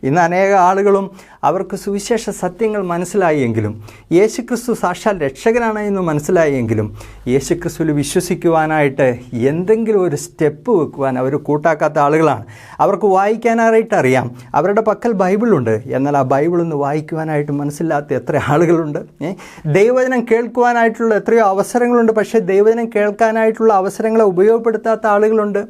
ഇന്ന് അനേക ആളുകളും അവർക്ക് സുവിശേഷ സത്യങ്ങൾ മനസ്സിലായെങ്കിലും യേശുക്രിസ്തു സാക്ഷാൽ രക്ഷകനാണ് എന്ന് മനസ്സിലായെങ്കിലും യേശുക്രിസ്തുവിൽ വിശ്വസിക്കുവാനായിട്ട് എന്തെങ്കിലും ഒരു സ്റ്റെപ്പ് വെക്കുവാൻ അവർ കൂട്ടാക്കാത്ത ആളുകളാണ്. അവർക്ക് വായിക്കാനായിട്ട് അറിയാം, അവരുടെ പക്കൽ ബൈബിളുണ്ട്, എന്നാൽ ആ ബൈബിളൊന്ന് വായിക്കുവാനായിട്ട് മനസ്സിലാത്ത എത്ര ആളുകളുണ്ട്. ദൈവവചനം കേൾക്കുവാനായിട്ടുള്ള എത്രയോ അവസരങ്ങളുണ്ട്, പക്ഷേ ദൈവവചനം കേൾക്കാനായിട്ടുള്ള അവസരങ്ങളെ ഉപയോഗപ്പെടുത്താത്ത ആളുകളുണ്ട്.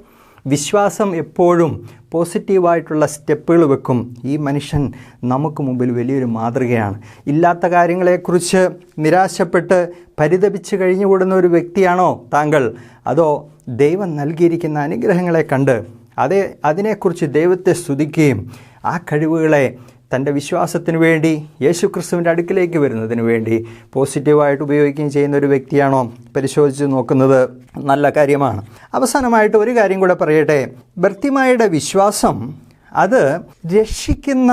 വിശ്വാസം എപ്പോഴും പോസിറ്റീവായിട്ടുള്ള സ്റ്റെപ്പുകൾ വെക്കും. ഈ മനുഷ്യൻ നമുക്ക് മുമ്പിൽ വലിയൊരു മാതൃകയാണ്. ഇല്ലാത്ത കാര്യങ്ങളെക്കുറിച്ച് നിരാശപ്പെട്ട് പരിതപിച്ച് കഴിഞ്ഞുകൂടുന്ന ഒരു വ്യക്തിയാണോ താങ്കൾ? അതോ ദൈവം നൽകിയിരിക്കുന്ന അനുഗ്രഹങ്ങളെ കണ്ട് അതിനെക്കുറിച്ച് ദൈവത്തെ സ്തുതിക്കുകയും ആ കഴിവുകളെ തൻ്റെ വിശ്വാസത്തിന് വേണ്ടി യേശുക്രിസ്തുവിൻ്റെ അടുക്കിലേക്ക് വരുന്നതിന് വേണ്ടി പോസിറ്റീവായിട്ട് ഉപയോഗിക്കുകയും ചെയ്യുന്ന ഒരു വ്യക്തിയാണോ പരിശോധിച്ച് നോക്കുന്നത് നല്ല കാര്യമാണ്. അവസാനമായിട്ട് ഒരു കാര്യം കൂടെ പറയട്ടെ. ബർത്തിമായിയുടെ വിശ്വാസം അത് രക്ഷിക്കുന്ന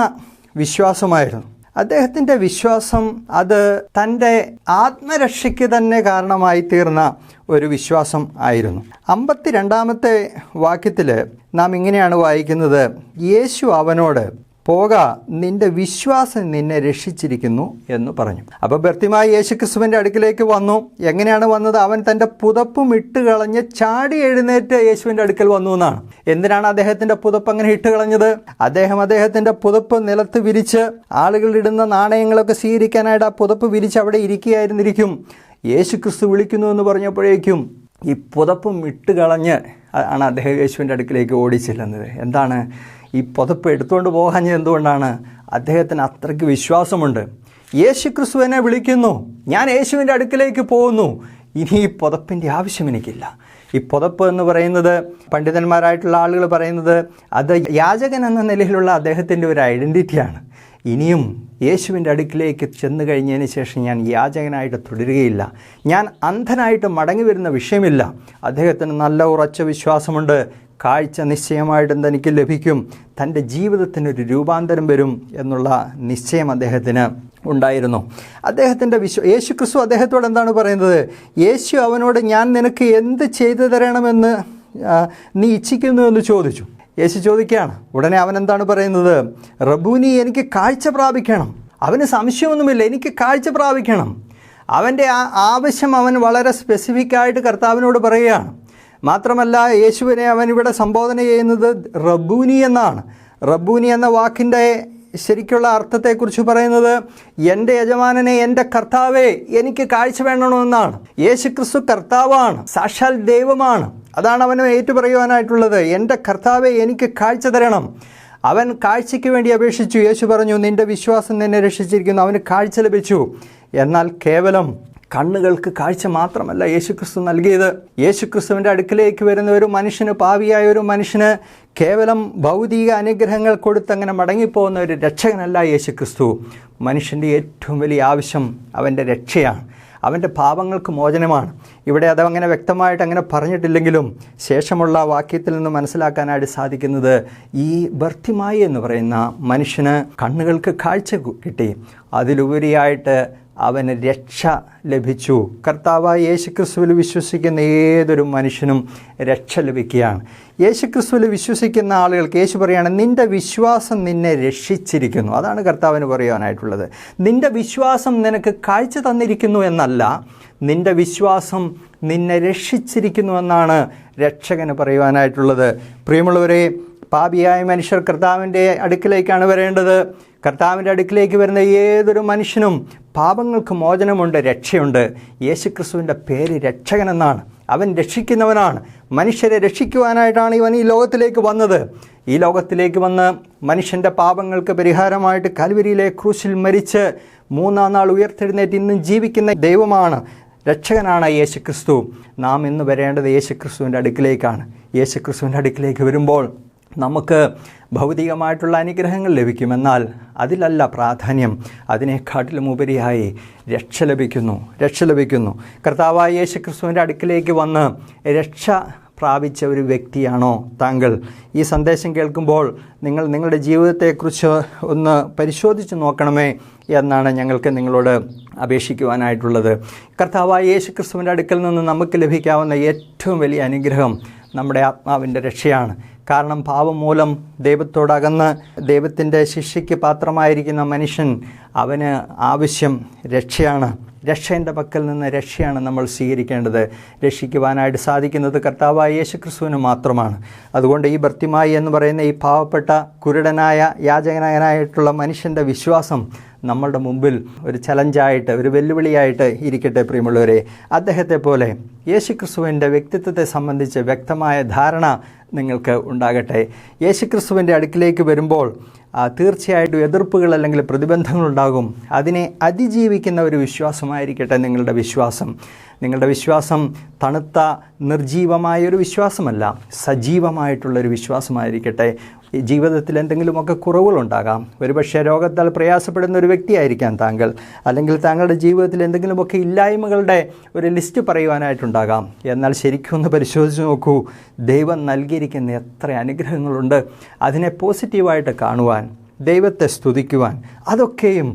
വിശ്വാസമായിരുന്നു. അദ്ദേഹത്തിൻ്റെ വിശ്വാസം അത് തൻ്റെ ആത്മരക്ഷയ്ക്ക് തന്നെ കാരണമായി തീർന്ന ഒരു വിശ്വാസം ആയിരുന്നു. 52-ാമത്തെ വാക്യത്തിൽ നാം ഇങ്ങനെയാണ് വായിക്കുന്നത്, യേശു അവനോട് പോക, നിന്റെ വിശ്വാസം നിന്നെ രക്ഷിച്ചിരിക്കുന്നു എന്ന് പറഞ്ഞു. അപ്പോൾ ബർത്തിമായി യേശുക്രിസ്തുവിൻ്റെ അടുക്കിലേക്ക് വന്നു. എങ്ങനെയാണ് വന്നത്? അവൻ തൻ്റെ പുതപ്പും ഇട്ട് കളഞ്ഞ് ചാടി എഴുന്നേറ്റ് യേശുവിൻ്റെ അടുക്കൽ വന്നു എന്നാണ്. എന്തിനാണ് അദ്ദേഹത്തിൻ്റെ പുതപ്പ് അങ്ങനെ ഇട്ട് കളഞ്ഞത്? അദ്ദേഹത്തിൻ്റെ പുതപ്പ് നിലത്ത് വിരിച്ച് ആളുകൾ ഇടുന്ന നാണയങ്ങളൊക്കെ സ്വീകരിക്കാനായിട്ട് ആ പുതപ്പ് വിരിച്ച് അവിടെ ഇരിക്കുകയായിരുന്നിരിക്കും. യേശുക്രിസ്തു വിളിക്കുന്നു എന്ന് പറഞ്ഞപ്പോഴേക്കും ഈ പുതപ്പും ഇട്ട് കളഞ്ഞ് ആണ് അദ്ദേഹം യേശുവിൻ്റെ അടുക്കിലേക്ക് ഓടി ചെല്ലുന്നത്. എന്താണ്? ഈ പുതപ്പ് എടുത്തുകൊണ്ട് പോകാഞ്ഞത് എന്തുകൊണ്ടാണ്? അദ്ദേഹത്തിന് അത്രയ്ക്ക് വിശ്വാസമുണ്ട്. യേശുക്രിസ്തുവിനെ വിളിക്കുന്നു, ഞാൻ യേശുവിൻ്റെ അടുക്കിലേക്ക് പോകുന്നു, ഇനി ഈ പുതപ്പിൻ്റെ ആവശ്യം എനിക്കില്ല. ഈ പുതപ്പ് എന്ന് പറയുന്നത് പണ്ഡിതന്മാരായിട്ടുള്ള ആളുകൾ പറയുന്നത് അത് യാചകൻ എന്ന നിലയിലുള്ള അദ്ദേഹത്തിൻ്റെ ഒരു ഐഡൻറ്റിറ്റിയാണ്. ഇനിയും യേശുവിൻ്റെ അടുക്കിലേക്ക് ചെന്ന് കഴിഞ്ഞതിന് ശേഷം ഞാൻ യാചകനായിട്ട് തുടരുകയില്ല, ഞാൻ അന്ധനായിട്ട് മടങ്ങി വരുന്ന വിഷയമില്ല. അദ്ദേഹത്തിന് നല്ല ഉറച്ച വിശ്വാസമുണ്ട്. കാഴ്ച നിശ്ചയമായിട്ടും തനിക്ക് ലഭിക്കും, തൻ്റെ ജീവിതത്തിനൊരു രൂപാന്തരം വരും എന്നുള്ള നിശ്ചയം അദ്ദേഹത്തിന് ഉണ്ടായിരുന്നു. അദ്ദേഹത്തിൻ്റെ യേശുക്രിസ്തു അദ്ദേഹത്തോട് എന്താണ് പറയുന്നത്? യേശു അവനോട് ഞാൻ നിനക്ക് എന്ത് ചെയ്തു തരണമെന്ന് നീ ഇച്ഛിക്കുന്നു എന്ന് ചോദിച്ചു. യേശു ചോദിക്കുകയാണ്. ഉടനെ അവൻ എന്താണ് പറയുന്നത്? റബ്ബൂനി, എനിക്ക് കാഴ്ച പ്രാപിക്കണം. അവന് സംശയമൊന്നുമില്ല, എനിക്ക് കാഴ്ച പ്രാപിക്കണം. അവൻ്റെ ആ ആവശ്യം അവൻ വളരെ സ്പെസിഫിക്കായിട്ട് കർത്താവിനോട് പറയുകയാണ്. മാത്രമല്ല യേശുവിനെ അവൻ ഇവിടെ സംബോധന ചെയ്യുന്നത് റബ്ബൂനി എന്നാണ്. റബ്ബൂനി എന്ന വാക്കിൻ്റെ ശരിക്കുള്ള അർത്ഥത്തെക്കുറിച്ച് പറയുന്നത് എൻ്റെ യജമാനനെ, എൻ്റെ കർത്താവേ, എനിക്ക് കാഴ്ച വേണമെന്നാണ്. യേശുക്രിസ്തു കർത്താവാണ്, സാക്ഷാൽ ദൈവമാണ്. അതാണ് അവന് ഏറ്റുപറയുവാനായിട്ടുള്ളത്. എൻ്റെ കർത്താവേ, എനിക്ക് കാഴ്ച തരണം. അവൻ കാഴ്ചയ്ക്ക് വേണ്ടി അപേക്ഷിച്ചു. യേശു പറഞ്ഞു, നിൻ്റെ വിശ്വാസം നിന്നെ രക്ഷിച്ചിരിക്കുന്നു. അവന് കാഴ്ച ലഭിച്ചു. എന്നാൽ കേവലം കണ്ണുകൾക്ക് കാഴ്ച മാത്രമല്ല യേശുക്രിസ്തു നൽകിയത്. യേശുക്രിസ്തുവിൻ്റെ അടുക്കിലേക്ക് വരുന്ന ഒരു മനുഷ്യന്, പാപിയായ ഒരു മനുഷ്യന് കേവലം ഭൗതിക അനുഗ്രഹങ്ങൾ കൊടുത്തങ്ങനെ മടങ്ങിപ്പോകുന്ന ഒരു രക്ഷകനല്ല യേശുക്രിസ്തു. മനുഷ്യൻ്റെ ഏറ്റവും വലിയ ആവശ്യം അവൻ്റെ രക്ഷയാണ്, അവൻ്റെ പാപങ്ങൾക്ക് മോചനമാണ്. ഇവിടെ അതങ്ങനെ വ്യക്തമായിട്ട് അങ്ങനെ പറഞ്ഞിട്ടില്ലെങ്കിലും ശേഷമുള്ള വാക്യത്തിൽ നിന്ന് മനസ്സിലാക്കാനായിട്ട് സാധിക്കുന്നത്, ഈ ബർത്തിമായി എന്ന് പറയുന്ന മനുഷ്യന് കണ്ണുകൾക്ക് കാഴ്ച കിട്ടി, അതിലുപരിയായിട്ട് അവന് രക്ഷ ലഭിച്ചു. കർത്താവായ യേശുക്രിസ്തുവിൽ വിശ്വസിക്കുന്ന ഏതൊരു മനുഷ്യനും രക്ഷ ലഭിക്കുകയാണ്. യേശുക്രിസ്തുവിൽ വിശ്വസിക്കുന്ന ആളുകൾക്ക് യേശു പറയുകയാണ്, നിൻ്റെ വിശ്വാസം നിന്നെ രക്ഷിച്ചിരിക്കുന്നു. അതാണ് കർത്താവിന് പറയുവാനായിട്ടുള്ളത്. നിൻ്റെ വിശ്വാസം നിനക്ക് കാഴ്ച തന്നിരിക്കുന്നു എന്നല്ല, നിൻ്റെ വിശ്വാസം നിന്നെ രക്ഷിച്ചിരിക്കുന്നു എന്നാണ് രക്ഷകന് പറയുവാനായിട്ടുള്ളത്. പ്രിയമുള്ളവരെ, പാപിയായ മനുഷ്യർ കർത്താവിൻ്റെ അടുക്കിലേക്കാണ് വരേണ്ടത്. കർത്താവിൻ്റെ അടുക്കിലേക്ക് വരുന്ന ഏതൊരു മനുഷ്യനും പാപങ്ങൾക്ക് മോചനമുണ്ട്, രക്ഷയുണ്ട്. യേശുക്രിസ്തുവിൻ്റെ പേര് രക്ഷകനെന്നാണ്. അവൻ രക്ഷിക്കുന്നവനാണ്. മനുഷ്യരെ രക്ഷിക്കുവാനായിട്ടാണ് ഇവൻ ഈ ലോകത്തിലേക്ക് വന്നത്. ഈ ലോകത്തിലേക്ക് വന്ന് മനുഷ്യൻ്റെ പാപങ്ങൾക്ക് പരിഹാരമായിട്ട് കൽവരിയിലെ ക്രൂശിൽ മരിച്ച് 3-ാം നാൾ ഉയർത്തെഴുന്നേറ്റ് ഇന്നും ജീവിക്കുന്ന ദൈവമാണ്, രക്ഷകനാണ് യേശുക്രിസ്തു. നാം ഇന്ന് വരേണ്ടത് യേശുക്രിസ്തുവിൻ്റെ അടുക്കിലേക്കാണ്. യേശുക്രിസ്തുവിൻ്റെ അടുക്കിലേക്ക് വരുമ്പോൾ നമുക്ക് ഭൗതികമായിട്ടുള്ള അനുഗ്രഹങ്ങൾ ലഭിക്കുമെന്നാൽ അതിലല്ല പ്രാധാന്യം. അതിനെക്കാട്ടിലും ഉപരിയായി രക്ഷ ലഭിക്കുന്നു. കർത്താവായ യേശുക്രിസ്തുവിൻ്റെ അടുക്കിലേക്ക് വന്ന് രക്ഷ പ്രാപിച്ച ഒരു വ്യക്തിയാണോ താങ്കൾ? ഈ സന്ദേശം കേൾക്കുമ്പോൾ നിങ്ങൾ നിങ്ങളുടെ ജീവിതത്തെക്കുറിച്ച് ഒന്ന് പരിശോധിച്ച് നോക്കണമേ എന്നാണ് ഞങ്ങൾക്ക് നിങ്ങളോട് അപേക്ഷിക്കുവാനായിട്ടുള്ളത്. കർത്താവായ യേശുക്രിസ്തുവിൻ്റെ അടുക്കൽ നിന്ന് നമുക്ക് ലഭിക്കാവുന്ന ഏറ്റവും വലിയ അനുഗ്രഹം നമ്മുടെ ആത്മാവിൻ്റെ രക്ഷയാണ്. കാരണം പാപം മൂലം ദൈവത്തോടകന്ന് ദൈവത്തിൻ്റെ ശിക്ഷയ്ക്ക് പാത്രമായിരിക്കുന്ന മനുഷ്യൻ, അവന് ആവശ്യം രക്ഷയാണ്. രക്ഷൻ്റെ പക്കൽ നിന്ന് രക്ഷയാണ് നമ്മൾ സ്വീകരിക്കേണ്ടത്. രക്ഷിക്കുവാനായിട്ട് സാധിക്കുന്നത് കർത്താവായ യേശുക്രിസ്തുവിന് മാത്രമാണ്. അതുകൊണ്ട് ഈ ബർത്തിമായി എന്ന് പറയുന്ന ഈ പാവപ്പെട്ട കുരുടനായ യാചകനായിട്ടുള്ള മനുഷ്യൻ്റെ വിശ്വാസം നമ്മളുടെ മുമ്പിൽ ഒരു ചലഞ്ചായിട്ട്, ഒരു വെല്ലുവിളിയായിട്ട് ഇരിക്കട്ടെ. പ്രിയമുള്ളവരെ, അദ്ദേഹത്തെ പോലെ യേശുക്രിസ്തുവിൻ്റെ വ്യക്തിത്വത്തെ സംബന്ധിച്ച് വ്യക്തമായ ധാരണ നിങ്ങൾക്ക് ഉണ്ടാകട്ടെ. യേശുക്രിസ്തുവിൻ്റെ അടുക്കിലേക്ക് വരുമ്പോൾ തീർച്ചയായിട്ടും എതിർപ്പുകൾ അല്ലെങ്കിൽ പ്രതിബന്ധങ്ങളുണ്ടാകും. അതിനെ അതിജീവിക്കുന്ന ഒരു വിശ്വാസമായിരിക്കട്ടെ നിങ്ങളുടെ വിശ്വാസം. നിങ്ങളുടെ വിശ്വാസം തണുത്ത നിർജീവമായൊരു വിശ്വാസമല്ല, സജീവമായിട്ടുള്ളൊരു വിശ്വാസമായിരിക്കട്ടെ. ജീവിതത്തിൽ എന്തെങ്കിലുമൊക്കെ കുറവുകളുണ്ടാകാം. ഒരുപക്ഷെ രോഗത്താൽ പ്രയാസപ്പെടുന്ന ഒരു വ്യക്തിയായിരിക്കാം താങ്കൾ, അല്ലെങ്കിൽ താങ്കളുടെ ജീവിതത്തിൽ എന്തെങ്കിലുമൊക്കെ ഇല്ലായ്മകളുടെ ഒരു ലിസ്റ്റ് പറയുവാനായിട്ടുണ്ടാകാം. എന്നാൽ ശരിക്കും ഒന്ന് പരിശോധിച്ച് നോക്കൂ, ദൈവം നൽകിയിരിക്കുന്ന എത്ര അനുഗ്രഹങ്ങളുണ്ട്. അതിനെ പോസിറ്റീവായിട്ട് കാണുവാൻ, ദൈവത്തെ സ്തുതിക്കുവാൻ, അതൊക്കെയും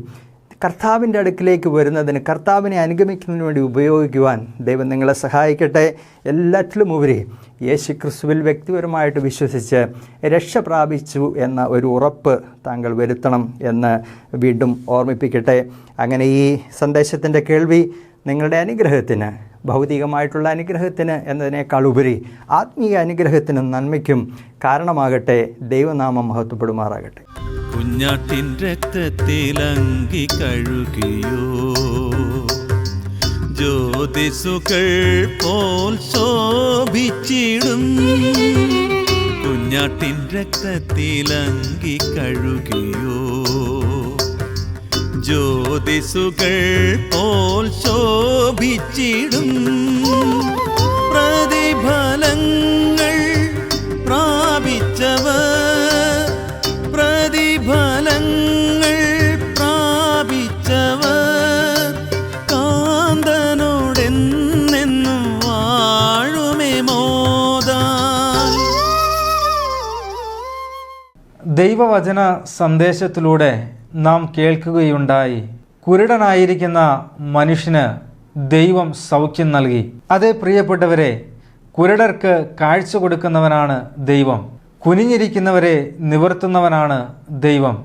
കർത്താവിൻ്റെ അടുക്കിലേക്ക് വരുന്നതിന്, കർത്താവിനെ അനുഗമിക്കുന്നതിന് വേണ്ടി ഉപയോഗിക്കുവാൻ ദൈവം നിങ്ങളെ സഹായിക്കട്ടെ. എല്ലാറ്റിലും ഉപരി യേശുക്രിസ്തുവിൽ വ്യക്തിപരമായിട്ട് വിശ്വസിച്ച് രക്ഷ പ്രാപിച്ചു എന്ന ഒരു ഉറപ്പ് താങ്കൾ വരുത്തണം എന്ന് വീണ്ടും ഓർമ്മിപ്പിക്കട്ടെ. അങ്ങനെ ഈ സന്ദേശത്തിൻ്റെ കേൾവി നിങ്ങളുടെ അനുഗ്രഹത്തിന്, ഭൗതികമായിട്ടുള്ള അനുഗ്രഹത്തിന് എന്നതിനേക്കാൾ ഉപരി ആത്മീയ അനുഗ്രഹത്തിനും നന്മയ്ക്കും കാരണമാകട്ടെ. ദൈവനാമം മഹത്വപ്പെടുമാറാകട്ടെ. കുഞ്ഞാട്ടിൻ രക്തത്തിലങ്കി കഴുകിയോ, ജ്യോതിസുകൾ പോൽ ശോഭിച്ചിടും. കുഞ്ഞാട്ടിൻ രക്തത്തിലങ്കി കഴുകിയോ, ജ്യോതിസുകൾ പോൽ ശോഭിച്ചിടും. പ്രതിഫലങ്ങൾ പ്രാപിച്ചവർ, പ്രതിഫലങ്ങൾ പ്രാപിച്ചവർ കാന്തനോടെന്നെന്നും വാഴുമേ മോദാൽ. ദൈവവചന സന്ദേശത്തിലൂടെ നാം കേൾക്കുകയുണ്ടായി, കുരുടനായിരിക്കുന്ന മനുഷ്യന് ദൈവം സൗഖ്യം നൽകി. അതേ പ്രിയപ്പെട്ടവരെ, കുരുടർക്ക് കാഴ്ച കൊടുക്കുന്നവനാണ് ദൈവം. കുനിഞ്ഞിരിക്കുന്നവരെ നിവർത്തുന്നവനാണ് ദൈവം.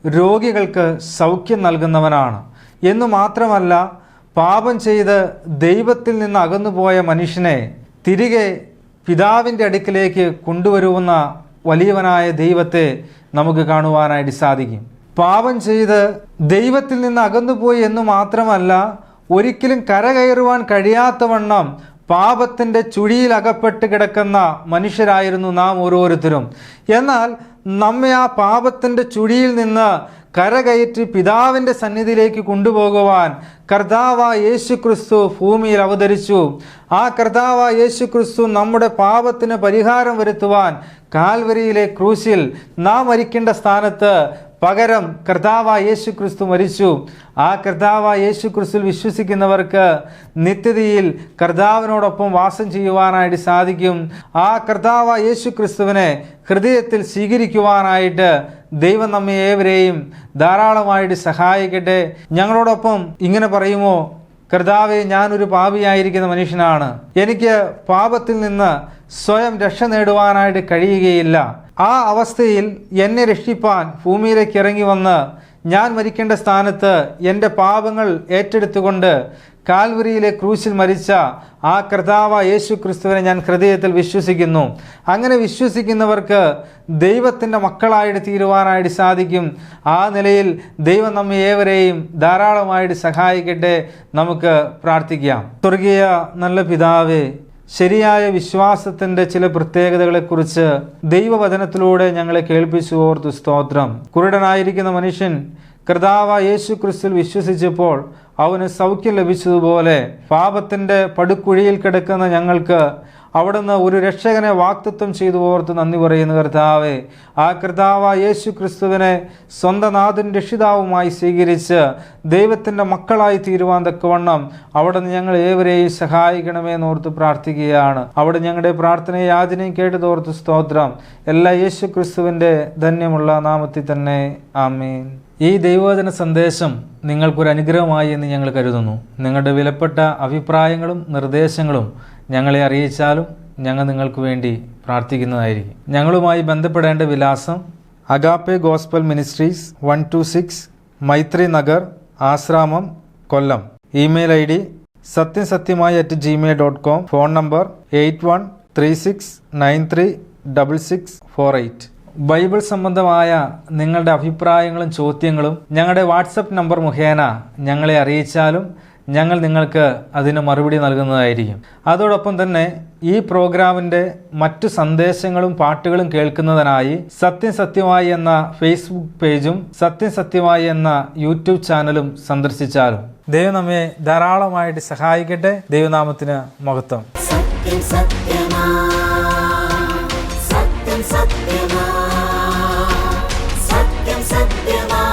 രോഗികൾക്ക് സൗഖ്യം നൽകുന്നവനാണ് എന്നു മാത്രമല്ല, പാപം ചെയ്ത് ദൈവത്തിൽ നിന്ന് അകന്നുപോയ മനുഷ്യനെ തിരികെ പിതാവിൻ്റെ അടുക്കിലേക്ക് കൊണ്ടുവരുന്ന വലിയവനായ ദൈവത്തെ നമുക്ക് കാണുവാനായിട്ട് സാധിക്കും. പാപം ചെയ്ത് ദൈവത്തിൽ നിന്ന് അകന്നുപോയി എന്ന് മാത്രമല്ല, ഒരിക്കലും കരകയറുവാൻ കഴിയാത്തവണ്ണം പാപത്തിൻ്റെ ചുഴിയിൽ അകപ്പെട്ട് കിടക്കുന്ന മനുഷ്യരായിരുന്നു നാം ഓരോരുത്തരും. എന്നാൽ നമ്മെ ആ പാപത്തിൻ്റെ ചുഴിയിൽ നിന്ന് കരകയറ്റി പിതാവിൻ്റെ സന്നിധിയിലേക്ക് കൊണ്ടുപോകുവാൻ കർത്താവായ യേശു ക്രിസ്തു ഭൂമിയിൽ അവതരിച്ചു. ആ കർത്താവായ യേശു ക്രിസ്തു നമ്മുടെ പാപത്തിന് പരിഹാരം വരുത്തുവാൻ കാൽവരിയിലെ ക്രൂശിൽ നാം മരിക്കേണ്ട സ്ഥാനത്ത് പകരം കർത്താവായ യേശു ക്രിസ്തു മരിച്ചു. ആ കർത്താവായ യേശു ക്രിസ്തുവിൽ വിശ്വസിക്കുന്നവർക്ക് നിത്യതയിൽ കർത്താവിനോടൊപ്പം വാസം ചെയ്യുവാനായിട്ട് സാധിക്കും. ആ കർത്താവായ യേശു ക്രിസ്തുവിനെ ഹൃദയത്തിൽ സ്വീകരിക്കുവാനായിട്ട് ദൈവം നമ്മെ ഏവരെയും ധാരാളമായിട്ട് സഹായിക്കട്ടെ. ഞങ്ങളോടൊപ്പം ഇങ്ങനെ പറയുമോ, കർത്താവേ, ഞാനൊരു പാപിയായിരിക്കുന്ന മനുഷ്യനാണ്, എനിക്ക് പാപത്തിൽ നിന്ന് സ്വയം രക്ഷ നേടുവാനായിട്ട് കഴിയുകയില്ല. ആ അവസ്ഥയിൽ എന്നെ രക്ഷിപ്പാൻ ഭൂമിയിലേക്ക് ഇറങ്ങി വന്ന് ഞാൻ മരിക്കേണ്ട സ്ഥാനത്ത് എൻ്റെ പാപങ്ങൾ ഏറ്റെടുത്തുകൊണ്ട് കാൽവരിയിലെ ക്രൂശിൽ മരിച്ച ആ കർത്താവായ യേശു ക്രിസ്തുവിനെ ഞാൻ ഹൃദയത്തിൽ വിശ്വസിക്കുന്നു. അങ്ങനെ വിശ്വസിക്കുന്നവർക്ക് ദൈവത്തിൻ്റെ മക്കളായിട്ട് തീരുവാനായിട്ട് സാധിക്കും. ആ നിലയിൽ ദൈവം നമ്മെ ഏവരെയും ധാരാളമായിട്ട് സഹായിക്കട്ടെ. നമുക്ക് പ്രാർത്ഥിക്കാം. സ്വർഗീയ നല്ല പിതാവേ, ശരിയായ വിശ്വാസത്തിൻ്റെ ചില പ്രത്യേകതകളെക്കുറിച്ച് ദൈവവചനത്തിലൂടെ ഞങ്ങളെ കേൾപ്പിച്ചു ഓർത്തു സ്തോത്രം. കുരുടനായിരിക്കുന്ന മനുഷ്യൻ കർത്താവായ യേശു ക്രിസ്തുവിൽ വിശ്വസിച്ചപ്പോൾ അവന് സൗഖ്യം ലഭിച്ചതുപോലെ പാപത്തിൻ്റെ പടുക്കുഴിയിൽ കിടക്കുന്ന ഞങ്ങൾക്ക് അവിടുന്ന് ഒരു രക്ഷകനെ വാഗ്ദത്തം ചെയ്തു ഓർത്ത് നന്ദി പറയുന്നു കർത്താവേ. ആ കർത്താവായ യേശു ക്രിസ്തുവിനെ സ്വന്തം നാഥൻ രക്ഷിതാവുമായി സ്വീകരിച്ച് ദൈവത്തിൻ്റെ മക്കളായി തീരുവാൻ തക്കവണ്ണം അവിടുന്ന് ഞങ്ങൾ ഏവരെയും സഹായിക്കണമെന്ന് ഓർത്ത് പ്രാർത്ഥിക്കുകയാണ്. അവിടെ ഞങ്ങളുടെ പ്രാർത്ഥനയെ യാചനയും കേട്ടതോർത്ത് സ്തോത്രം. എല്ലാ യേശു ക്രിസ്തുവിൻ്റെ ധന്യമുള്ള നാമത്തിൽ തന്നെ ആമേൻ. ഈ ദൈവവചന സന്ദേശം നിങ്ങൾക്കൊരു അനുഗ്രഹമായി എന്ന് ഞങ്ങൾ കരുതുന്നു. നിങ്ങളുടെ വിലപ്പെട്ട അഭിപ്രായങ്ങളും നിർദ്ദേശങ്ങളും ഞങ്ങളെ അറിയിച്ചാലും ഞങ്ങൾ നിങ്ങൾക്ക് വേണ്ടി പ്രാർത്ഥിക്കുന്നതായിരിക്കും. ഞങ്ങളുമായി ബന്ധപ്പെടേണ്ട വിലാസം അഗാപ്പെ ഗോസ്പൽ മിനിസ്ട്രീസ് 126 മൈത്രി നഗർ, ആശ്രാമം, കൊല്ലം. Email ID satyamsatyamai@gmail.com. Phone number 8136936648. Bible സംബന്ധമായ നിങ്ങളുടെ അഭിപ്രായങ്ങളും ചോദ്യങ്ങളും ഞങ്ങളുടെ വാട്സപ്പ് നമ്പർ മുഖേന ഞങ്ങളെ അറിയിച്ചാലും ഞങ്ങൾ നിങ്ങൾക്ക് അതിന് മറുപടി നൽകുന്നതായിരിക്കും. അതോടൊപ്പം തന്നെ ഈ പ്രോഗ്രാമിൻ്റെ മറ്റു സന്ദേശങ്ങളും പാട്ടുകളും കേൾക്കുന്നതിനായി സത്യം സത്യമായി എന്ന ഫേസ്ബുക്ക് പേജും സത്യം സത്യമായി എന്ന യൂട്യൂബ് ചാനലും സന്ദർശിച്ചാലും ദൈവം നമ്മെ ധാരാളമായിട്ട് സഹായിക്കട്ടെ. ദൈവനാമത്തിന് മഹത്വം. സത്യം സത്യമാ, സത്യം സത്യമാ, സത്യം സത്യമാ.